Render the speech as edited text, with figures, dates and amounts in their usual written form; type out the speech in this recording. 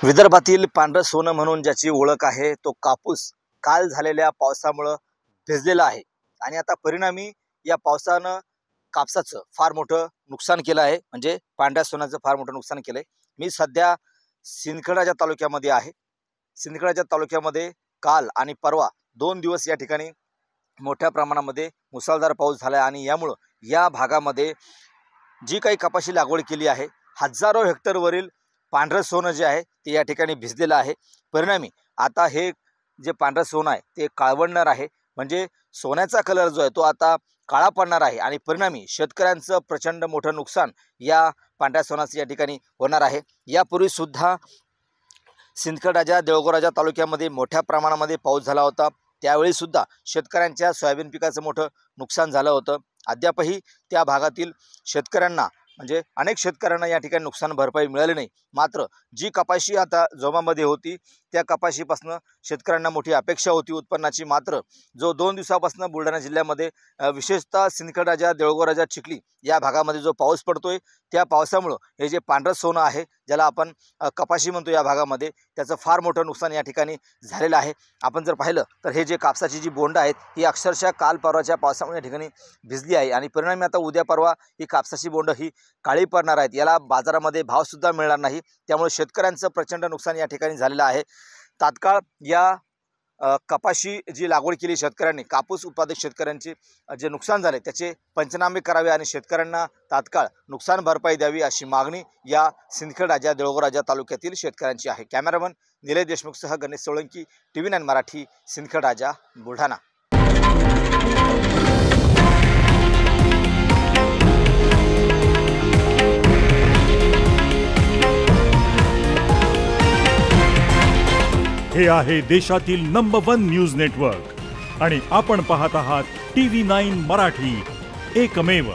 विदर्भातील पांढरं सोनं म्हणून ज्याची ओळख आहे तो कापूस काल झालेल्या पावसामुळे भिजलेला आहे आणि आता परिणामी या पावसानं कापसाचं फार मोठं नुकसान केलं आहे। म्हणजे पांढऱ्या सोन्याचं फार मोठं नुकसान केलंय। मी सध्या सिंदखेडराजा तालुक्यामध्ये आहे। सिंदखेडराजा तालुक्यामध्ये काल आणि परवा 2 दिवस या ठिकाणी मोठ्या प्रमाणामध्ये मुसळधार पाऊस झाला आणि यामुळे या भागामध्ये जी काही कपाशी लागवड केली आहे हजारो हेक्टरवरील पांढरं सोनं जे आहे ते या ठिकाणी भिजलेलं आहे। परिणामी आता हे जे पांढरं सोनं आहे ते काळवडणार आहे। म्हणजे सोन्याचा कलर जो आहे तो आता काळा पडणार आहे आणि परिणामी शेतकऱ्यांचं प्रचंड मोठं नुकसान या पांढऱ्या सोन्याचं या ठिकाणी होणार आहे। यापूर्वी सुद्धा सिंदखेडराजा देऊळगाव तालुक्यामध्ये मोठ्या प्रमाणामध्ये पाऊस झाला होता। त्यावेळी सुद्धा शेतकऱ्यांच्या सोयाबीन पिकाचं मोठं नुकसान झालं होतं। अद्यापही त्या भागातील शेतकऱ्यांना म्हणजे अनेक शेतकऱ्यांना या ठिकाणी नुकसान भरपाई मिळाली नाही। मात्र जी कपाशी आता जोमामध्ये होती त्या कपाशीपासून शेतकऱ्यांना मोठी अपेक्षा होती उत्पन्नाची। मात्र जो 2 दिवसापासून बुलढाणा जिल्ह्यामध्ये विशेषतः सिंदखेडराजा देऊळगाव चिखली या भागामध्ये जो पाऊस पडतोय त्या पावसामुळे हे जे पांढरं सोनं आहे ज्याला आपण कपाशी म्हणतो या भागामध्ये त्याचं फार मोठं नुकसान या ठिकाणी झालेलं आहे। आपण जर पाहिलं तर हे जे कापसाची जी बोंड आहेत ही अक्षरशः काल परवाच्या पावसामुळे या ठिकाणी भिजली आहे आणि परिणामी आता उद्या परवा ही कापसाची बोंड ही काळी पडणार आहेत। याला बाजारामध्ये भाव सुद्धा मिळणार नाही। त्यामुळे शेतकऱ्यांचं प्रचंड नुकसान या ठिकाणी झालेलं आहे। तात्काळ या कपाशी जी लागवड केली शेतकऱ्यांनी कापूस उत्पादक शेतकऱ्यांचे जे नुकसान झाले त्याचे पंचनामे करावे आणि शेतकऱ्यांना तात्काळ नुकसान भरपाई द्यावी अशी मागणी या सिंदखेडराजा देऊळगाव तालुक्यातील शेतकऱ्यांची आहे। कॅमेरामन निलेश देशमुखसह गणेश सोळंकी TV9 मराठी सिंदखेडराजा बुलढाणा। हे आहे देशातील नंबर 1 न्यूज नेटवर्क आणि आपण पाहत आहात TV9 मराठी, एकमेव।